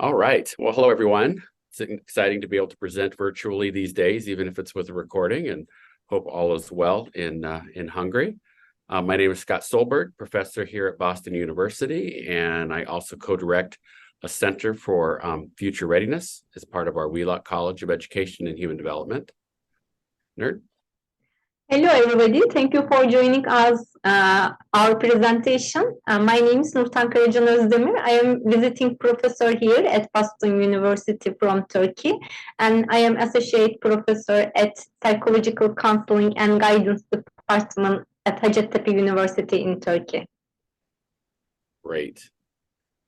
All right. Well, hello, everyone. It's exciting to be able to present virtually these days, even if it's with a recording, and hope all is well in Hungary. My name is Scott Solberg, professor here at Boston University, and I also co-direct a Center for Future Readiness as part of our Wheelock College of Education and Human Development. Nurten? Hello, everybody. Thank you for joining us, our presentation. My name is Nurten Ozdemir. I am visiting professor here at Boston University from Turkey, and I am associate professor at Psychological Counseling and Guidance Department at Hacettepe University in Turkey. Great.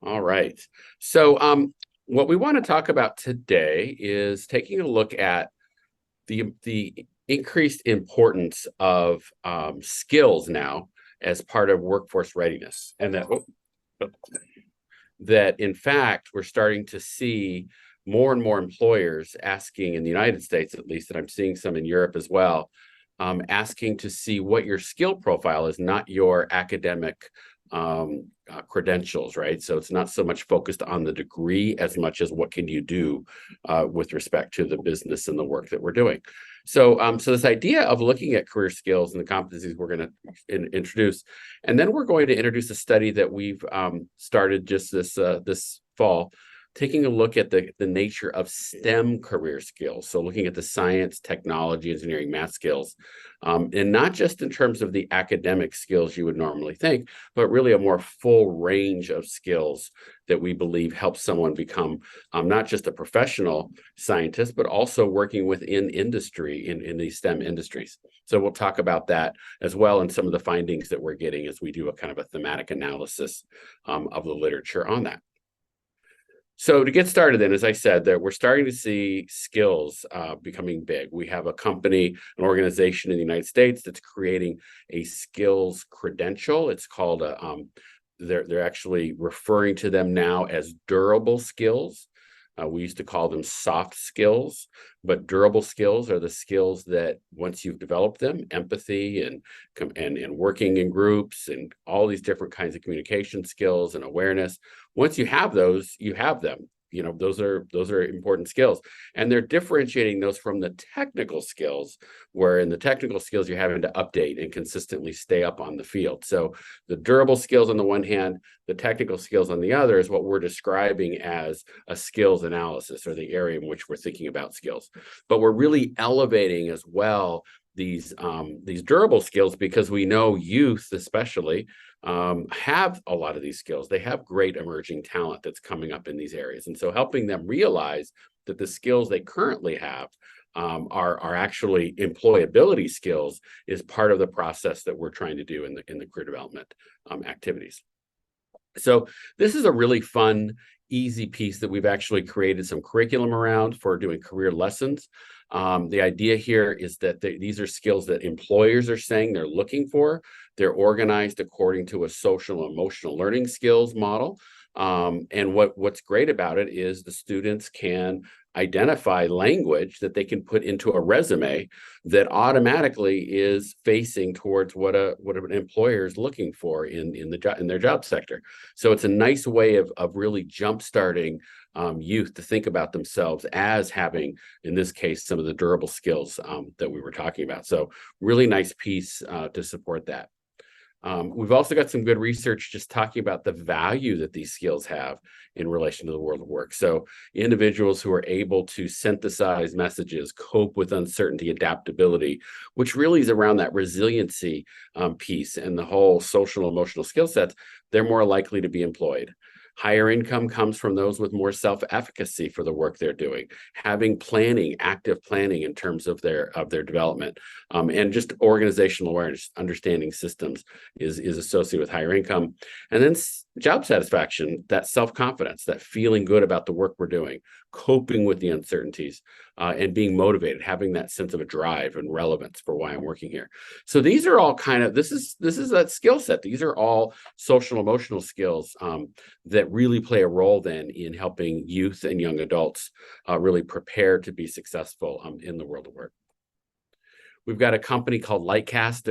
All right. So what we want to talk about today is taking a look at the increased importance of skills now as part of workforce readiness, and that in fact we're starting to see more and more employers asking, in the United States at least, and I'm seeing some in Europe as well, asking to see what your skill profile is, not your academic credentials, right? So it's not so much focused on the degree as much as what can you do with respect to the business and the work that we're doing. So, so this idea of looking at career skills and the competencies we're going to introduce, and then we're going to introduce a study that we've started just this fall, taking a look at the nature of STEM career skills. So looking at the science, technology, engineering, math skills, and not just in terms of the academic skills you would normally think, but really a more full range of skills that we believe help someone become not just a professional scientist, but also working within industry in these STEM industries. So we'll talk about that as well, and some of the findings that we're getting as we do a kind of a thematic analysis of the literature on that. So to get started then, as I said, that we're starting to see skills becoming big. We have a company, an organization in the United States that's creating a skills credential. It's called they're actually referring to them now as durable skills. We used to call them soft skills, but durable skills are the skills that once you've developed them, empathy and working in groups and all these different kinds of communication skills and awareness. Once you have those, you have them. You know, those are important skills, and they're differentiating those from the technical skills, where in the technical skills you're having to update and consistently stay up on the field. So the durable skills on the one hand, the technical skills on the other is what we're describing as a skills analysis, or the area in which we're thinking about skills. But we're really elevating as well these durable skills, because we know youth especially have a lot of these skills. They have great emerging talent that's coming up in these areas. And so helping them realize that the skills they currently have are actually employability skills is part of the process that we're trying to do in the career development activities. So this is a really fun, easy piece that we've actually created some curriculum around for doing career lessons. The idea here is that these are skills that employers are saying they're looking for. They're organized according to a social and emotional learning skills model. And what's great about it is the students can identify language that they can put into a resume that automatically is facing towards what an employer is looking for in their job sector. So it's a nice way of really jumpstarting youth to think about themselves as having, in this case, some of the durable skills that we were talking about. So really nice piece to support that. We've also got some good research just talking about the value that these skills have in relation to the world of work. So individuals who are able to synthesize messages, cope with uncertainty, adaptability, which really is around that resiliency piece and the whole social and emotional skill sets, they're more likely to be employed. Higher income comes from those with more self-efficacy for the work they're doing, having planning, active planning in terms of their development, and just organizational awareness, understanding systems is associated with higher income. And then job satisfaction, that self-confidence, that feeling good about the work we're doing, coping with the uncertainties, and being motivated, having that sense of a drive and relevance for why I'm working here. So these are all kind of, this is that skill set. These are all social emotional skills that really play a role then in helping youth and young adults really prepare to be successful in the world of work. We've got a company called Lightcast.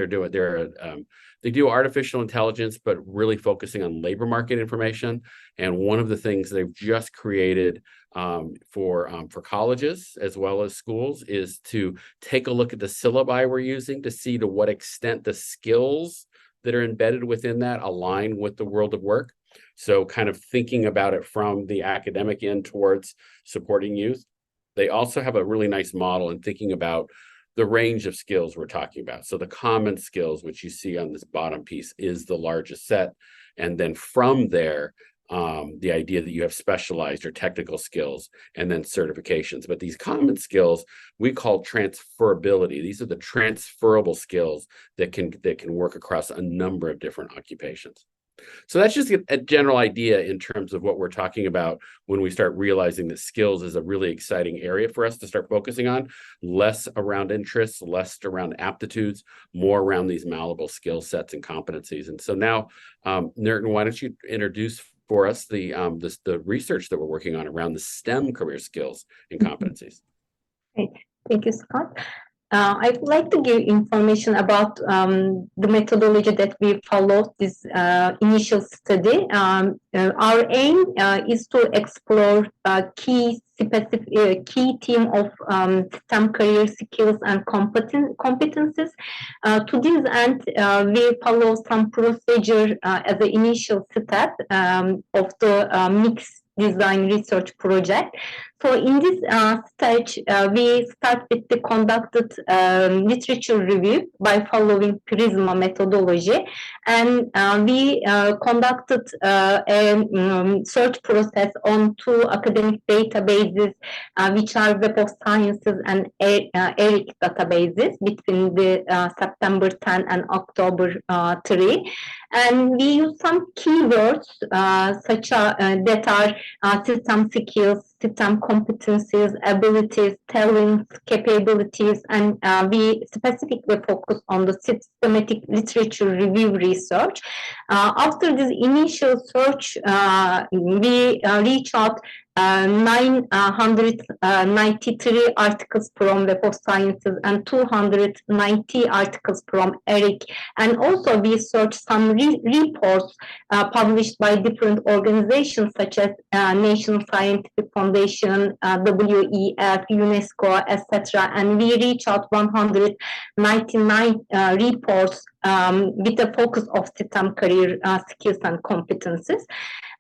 They do artificial intelligence, but really focusing on labor market information. And one of the things they've just created for colleges as well as schools is to take a look at the syllabi we're using to see to what extent the skills that are embedded within that align with the world of work. So kind of thinking about it from the academic end towards supporting youth. They also have a really nice model in thinking about the range of skills we're talking about. So the common skills, which you see on this bottom piece, is the largest set. And then from there, the idea that you have specialized or technical skills and then certifications. But these common skills we call transferability. These are the transferable skills that can work across a number of different occupations. So that's just a general idea in terms of what we're talking about when we start realizing that skills is a really exciting area for us to start focusing on, less around interests, less around aptitudes, more around these malleable skill sets and competencies. And so now, Nurten, why don't you introduce for us the research that we're working on around the STEM career skills and competencies. Great. Thank you, Scott. I would like to give information about the methodology that we followed this initial study. Our aim is to explore key theme of STEM career skills and competences. To this end, we follow some procedure as an initial step of the mixed design research project. So in this stage, we start with the conducted literature review by following PRISMA methodology, and we conducted a search process on 2 academic databases, which are Web of Sciences and ERIC databases between the September 10 and October 3. And we use some keywords that are system skills, system competencies, abilities, talents, capabilities, and we specifically focus on the systematic literature review research. After this initial search, we reach out 993 articles from Web of Sciences and 290 articles from ERIC. And also we search some reports published by different organizations such as National Scientific Foundation, WEF, UNESCO, etc. And we reach out 199 reports with a focus of STEM career skills and competences.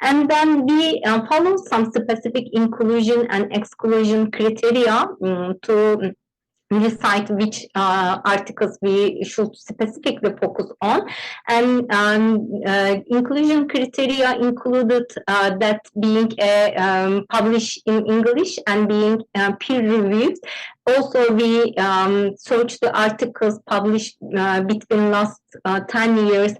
And then we follow some specific inclusion and exclusion criteria to decide which articles we should specifically focus on. And inclusion criteria included that being published in English and being peer-reviewed. Also, we search the articles published between last 10 years,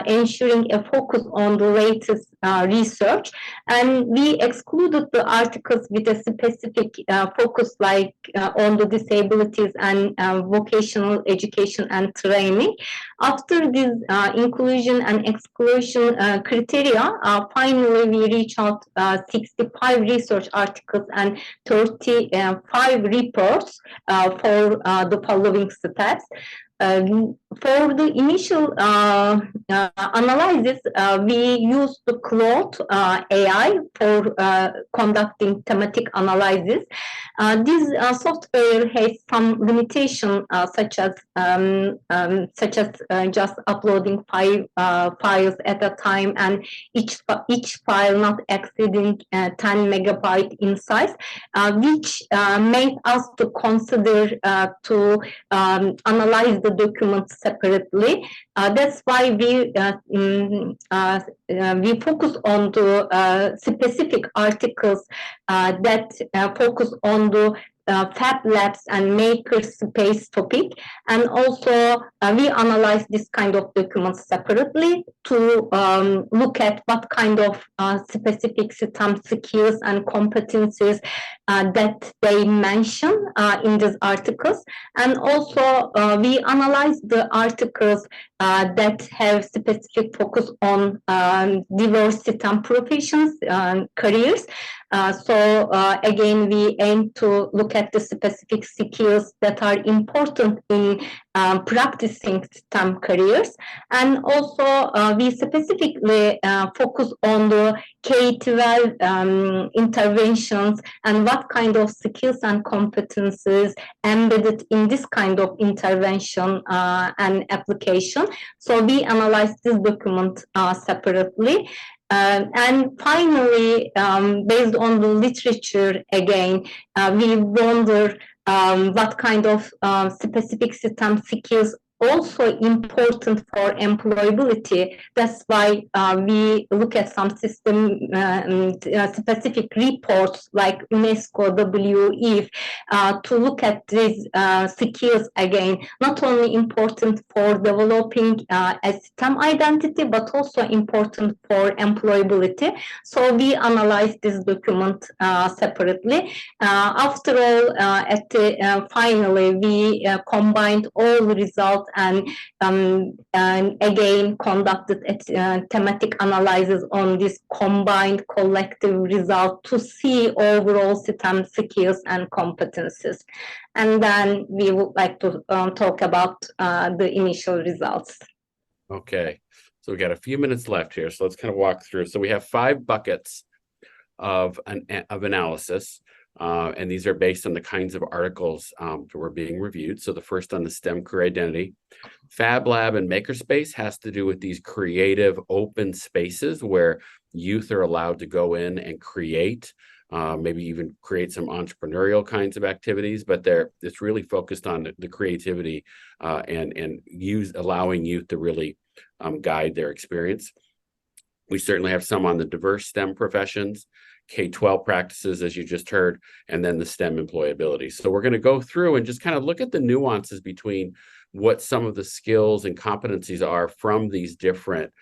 ensuring a focus on the latest research. And we excluded the articles with a specific focus like on the disabilities and vocational education and training. After this inclusion and exclusion criteria, finally we reach out 65 research articles and 35 reports for the following steps. For the initial analysis, we use the Claude AI for conducting thematic analysis. This software has some limitation, such as just uploading 5 files at a time, and each file not exceeding 10 megabytes in size, which made us to consider to analyze the documents separately. That's why we focus on the specific articles that focus on the Fab Labs and Makerspace topic, and also we analyze this kind of documents separately to look at what kind of specific STEM skills and competencies that they mention in these articles. And also we analyze the articles that have specific focus on diverse STEM professions, careers. Again, we aim to look at the specific skills that are important in practicing STEM careers. And also, we specifically focus on the K-12 interventions and what kind of skills and competences embedded in this kind of intervention and application. So we analyze this document separately. And finally, based on the literature, again, we wonder what kind of specific STEM skills also important for employability. That's why we look at some system specific reports like UNESCO, WEF, to look at these skills again, not only important for developing a STEM identity, but also important for employability. So we analyze this document separately. After all, finally, we combined all results and again conducted a thematic analysis on this combined collective result to see overall STEM skills and competences. And then we would like to talk about the initial results. Okay, so we got a few minutes left here, so let's kind of walk through. So we have 5 buckets of analysis. And these are based on the kinds of articles that were being reviewed. So the first on the STEM career identity. Fab Lab and Makerspace has to do with these creative open spaces where youth are allowed to go in and create, maybe even create some entrepreneurial kinds of activities, but it's really focused on the creativity and allowing youth to really guide their experience. We certainly have some on the diverse STEM professions, K-12 practices, as you just heard, and then the STEM employability. So we're going to go through and just kind of look at the nuances between what some of the skills and competencies are from these different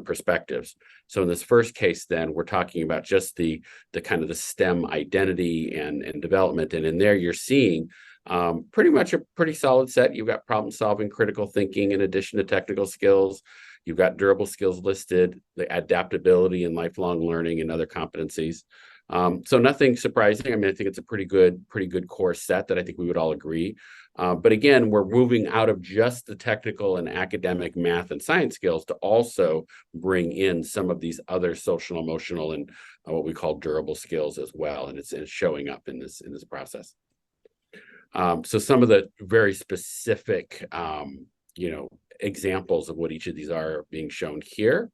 perspectives. So in this first case, then we're talking about just the kind of the STEM identity and development, and in there you're seeing pretty much a pretty solid set. You've got problem solving, critical thinking, in addition to technical skills. You've got durable skills listed, the adaptability and lifelong learning and other competencies. So nothing surprising. I mean, I think it's a pretty good core set that I think we would all agree. But again, we're moving out of just the technical and academic math and science skills to also bring in some of these other social, emotional, and what we call durable skills as well. And it's showing up in this process. So some of the very specific, examples of what each of these are being shown here.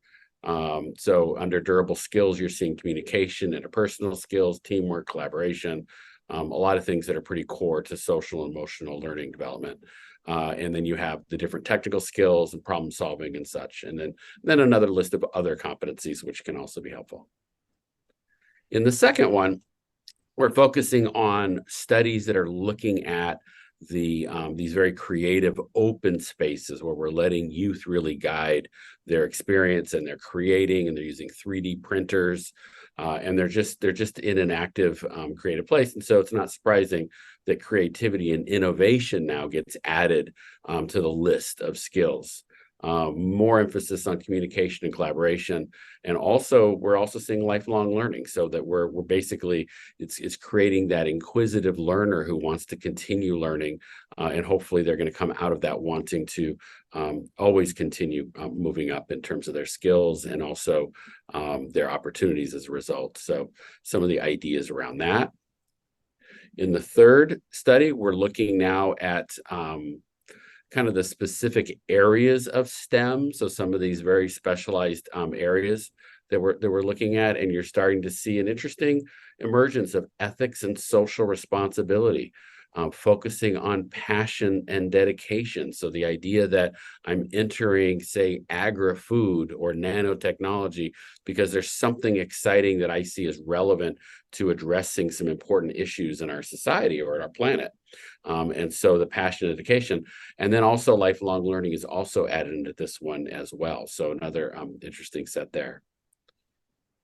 So under durable skills, you're seeing communication, interpersonal skills, teamwork, collaboration, a lot of things that are pretty core to social and emotional learning development. And then you have the different technical skills and problem solving and such. And then another list of other competencies, which can also be helpful. In the second one, we're focusing on studies that are looking at these very creative open spaces where we're letting youth really guide their experience, and they're creating, and they're using 3D printers, and they're just in an active creative place. And so it's not surprising that creativity and innovation now gets added to the list of skills. More emphasis on communication and collaboration, and also we're also seeing lifelong learning, so that we're basically it's creating that inquisitive learner who wants to continue learning, and hopefully they're going to come out of that wanting to always continue moving up in terms of their skills and also their opportunities as a result. So some of the ideas around that. In the third study, we're looking now at kind of the specific areas of STEM. So some of these very specialized areas that we're looking at, and you're starting to see an interesting emergence of ethics and social responsibility, focusing on passion and dedication. So the idea that I'm entering, say, agri-food or nanotechnology because there's something exciting that I see as relevant to addressing some important issues in our society or in our planet. And so the passion and dedication, and then also lifelong learning is also added into this one as well. So another interesting set there.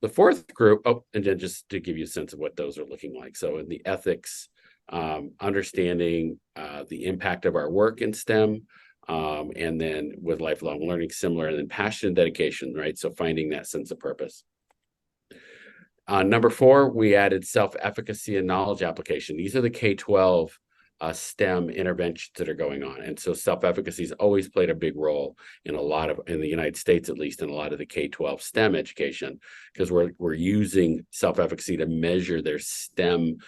The fourth group, and then just to give you a sense of what those are looking like. So in the ethics, understanding the impact of our work in STEM, and then with lifelong learning, similar, and then passion and dedication, right? So finding that sense of purpose. Number 4, we added self-efficacy and knowledge application. These are the K-12 STEM interventions that are going on. And so self-efficacy has always played a big role in in the United States, at least, in a lot of the K-12 STEM education, because we're using self-efficacy to measure their STEM,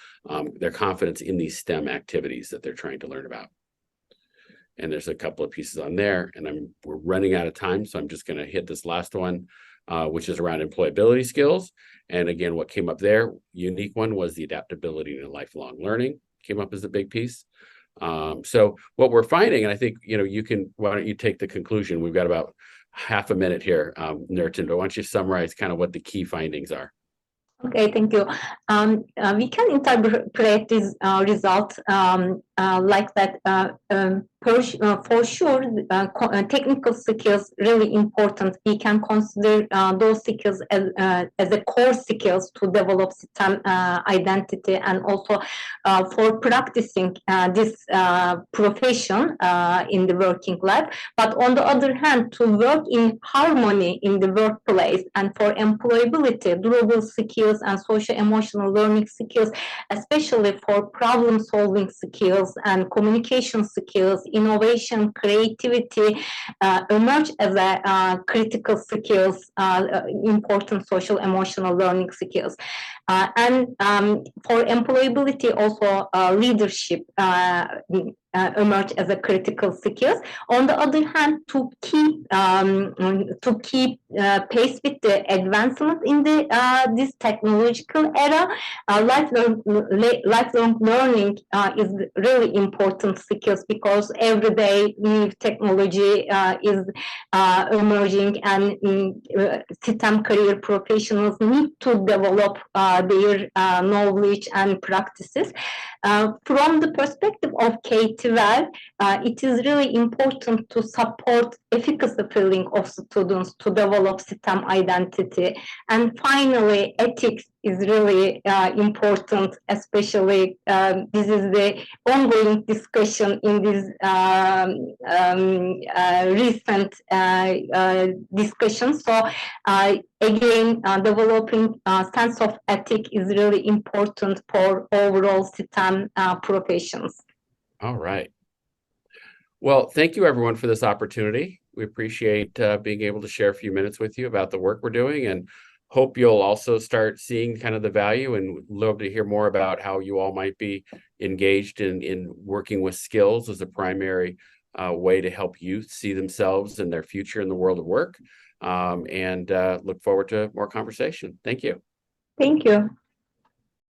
their confidence in these STEM activities that they're trying to learn about. And there's a couple of pieces on there, and we're running out of time, so I'm just going to hit this last one, which is around employability skills. And again, what came up there, unique one, was the adaptability and lifelong learning came up as a big piece. So what we're finding, and I think, why don't you take the conclusion? We've got about half a minute here, Nurten, but why don't you summarize kind of what the key findings are? Okay, thank you. We can interpret this result like that. For sure, technical skills really important. We can consider those skills as a core skills to develop STEM identity, and also for practicing this profession in the working life. But on the other hand, to work in harmony in the workplace and for employability, durable skills and social emotional learning skills, especially for problem solving skills and communication skills, innovation, creativity, emerge as a critical skills, important social emotional learning skills. And for employability, also leadership emerge as a critical skills. On the other hand, to keep pace with the advancement in this technological era, lifelong learning is really important skills, because every day new technology is emerging, and STEM career professionals need to develop their knowledge and practices. From the perspective of K-12, it is really important to support efficacy feeling of students to develop STEM identity. And finally, ethics is really important, especially this is the ongoing discussion in this recent discussion. So again, developing a sense of ethic is really important for overall STEM professions. All right. Well, thank you everyone for this opportunity. We appreciate being able to share a few minutes with you about the work we're doing, and hope you'll also start seeing kind of the value, and love to hear more about how you all might be engaged in working with skills as a primary way to help youth see themselves and their future in the world of work. And look forward to more conversation. Thank you. Thank you.